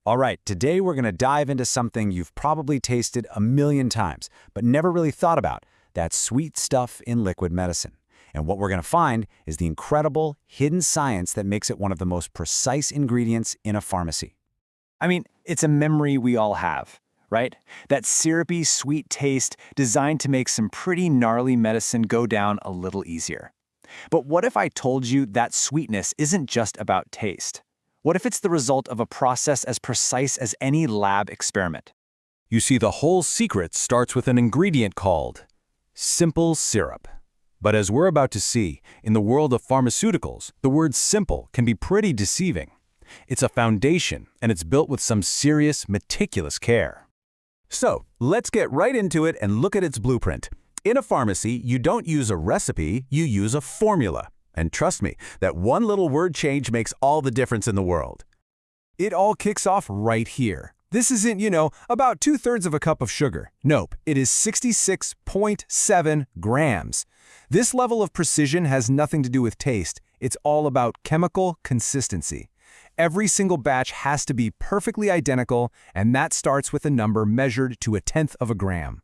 All right, today we're going to dive into something you've probably tasted a million times, but never really thought about, that sweet stuff in liquid medicine. And what we're going to find is the incredible hidden science that makes it one of the most precise ingredients in a pharmacy. I mean, it's a memory we all have, right? That syrupy, sweet taste designed to make some pretty gnarly medicine go down a little easier. But what if I told you that sweetness isn't just about taste? What if it's the result of a process as precise as any lab experiment? You see, the whole secret starts with an ingredient called simple syrup. But as we're about to see, in the world of pharmaceuticals, the word simple can be pretty deceiving. It's a foundation, and it's built with some serious, meticulous care. So, let's get right into it and look at its blueprint. In a pharmacy, you don't use a recipe, you use a formula. And trust me, that one little word change makes all the difference in the world. It all kicks off right here. This isn't, about 2/3 of a cup of sugar. Nope, it is 66.7 grams. This level of precision has nothing to do with taste. It's all about chemical consistency. Every single batch has to be perfectly identical, and that starts with a number measured to 1/10 of a gram.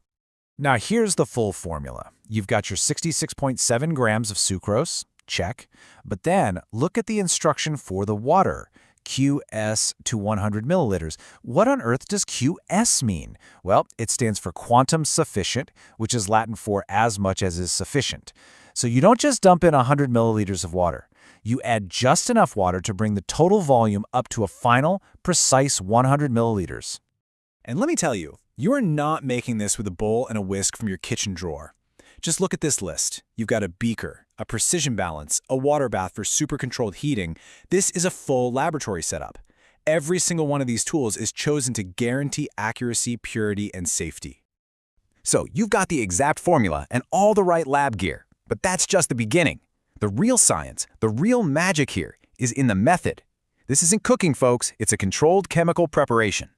Now here's the full formula. You've got your 66.7 grams of sucrose. Check. But then look at the instruction for the water. QS to 100 milliliters. What on earth does QS mean? Well, it stands for quantum sufficient, which is Latin for as much as is sufficient. So you don't just dump in 100 milliliters of water. You add just enough water to bring the total volume up to a final, precise 100 milliliters. And let me tell you, you are not making this with a bowl and a whisk from your kitchen drawer. Just look at this list. You've got a beaker, a precision balance, a water bath for super controlled heating. This is a full laboratory setup. Every single one of these tools is chosen to guarantee accuracy, purity, and safety. So you've got the exact formula and all the right lab gear, but that's just the beginning. The real science, the real magic here is in the method. This isn't cooking, folks. It's a controlled chemical preparation.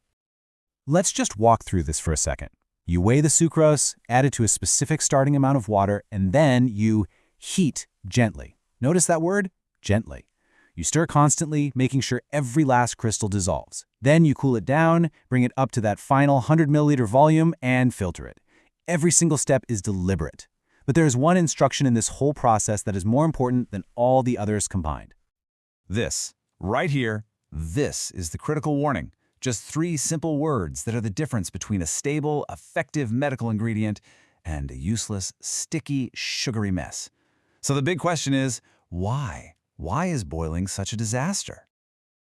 Let's just walk through this for a second. You weigh the sucrose, add it to a specific starting amount of water, and then you heat gently. Notice that word? Gently. You stir constantly, making sure every last crystal dissolves. Then you cool it down, bring it up to that final 100 milliliter volume, and filter it. Every single step is deliberate. But there is one instruction in this whole process that is more important than all the others combined. This, right here, this is the critical warning. Just 3 simple words that are the difference between a stable, effective medical ingredient and a useless, sticky, sugary mess. So the big question is, why? Why is boiling such a disaster?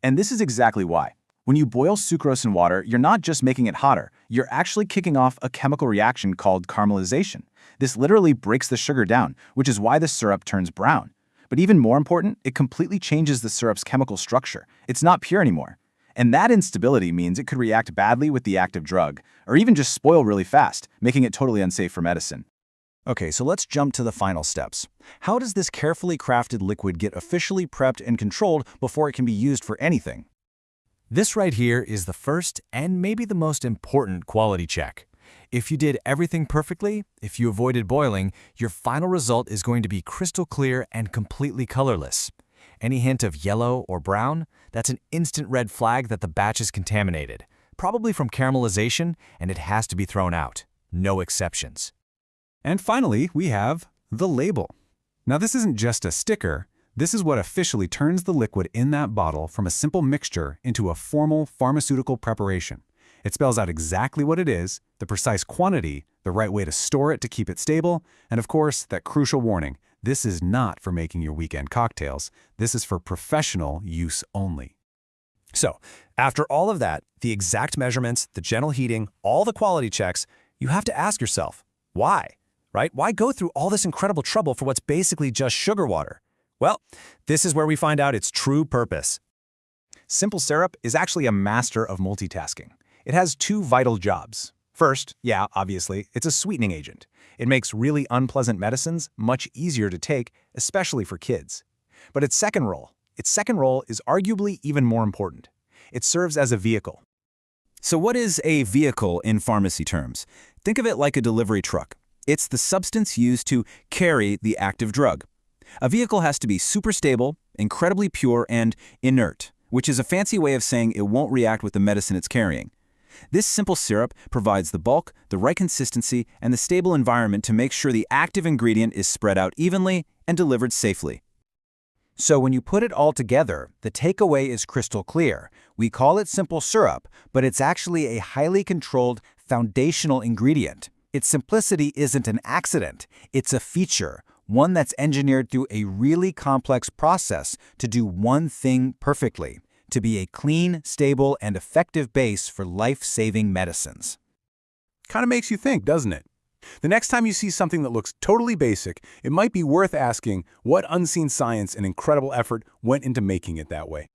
And this is exactly why. When you boil sucrose in water, you're not just making it hotter, you're actually kicking off a chemical reaction called caramelization. This literally breaks the sugar down, which is why the syrup turns brown. But even more important, it completely changes the syrup's chemical structure. It's not pure anymore. And that instability means it could react badly with the active drug, or even just spoil really fast, making it totally unsafe for medicine. Okay, so let's jump to the final steps. How does this carefully crafted liquid get officially prepped and controlled before it can be used for anything? This right here is the first and maybe the most important quality check. If you did everything perfectly, if you avoided boiling, your final result is going to be crystal clear and completely colorless. Any hint of yellow or brown, that's an instant red flag that the batch is contaminated, probably from caramelization, and it has to be thrown out. No exceptions. And finally, we have the label. Now this isn't just a sticker, this is what officially turns the liquid in that bottle from a simple mixture into a formal pharmaceutical preparation. It spells out exactly what it is, the precise quantity, the right way to store it to keep it stable, and of course, that crucial warning. This is not for making your weekend cocktails. This is for professional use only. So, after all of that, the exact measurements, the gentle heating, all the quality checks, you have to ask yourself, why? Right? Why go through all this incredible trouble for what's basically just sugar water? Well, this is where we find out its true purpose. Simple syrup is actually a master of multitasking. It has 2 vital jobs. First, yeah, obviously, it's a sweetening agent. It makes really unpleasant medicines much easier to take, especially for kids. But its second role is arguably even more important. It serves as a vehicle. So what is a vehicle in pharmacy terms? Think of it like a delivery truck. It's the substance used to carry the active drug. A vehicle has to be super stable, incredibly pure, and inert. which is a fancy way of saying it won't react with the medicine it's carrying. This simple syrup provides the bulk, the right consistency, and the stable environment to make sure the active ingredient is spread out evenly and delivered safely. So when you put it all together, the takeaway is crystal clear. We call it simple syrup, but it's actually a highly controlled foundational ingredient. Its simplicity isn't an accident, it's a feature, one that's engineered through a really complex process to do one thing perfectly, to be a clean, stable, and effective base for life-saving medicines. Kind of makes you think, doesn't it? The next time you see something that looks totally basic, it might be worth asking what unseen science and incredible effort went into making it that way.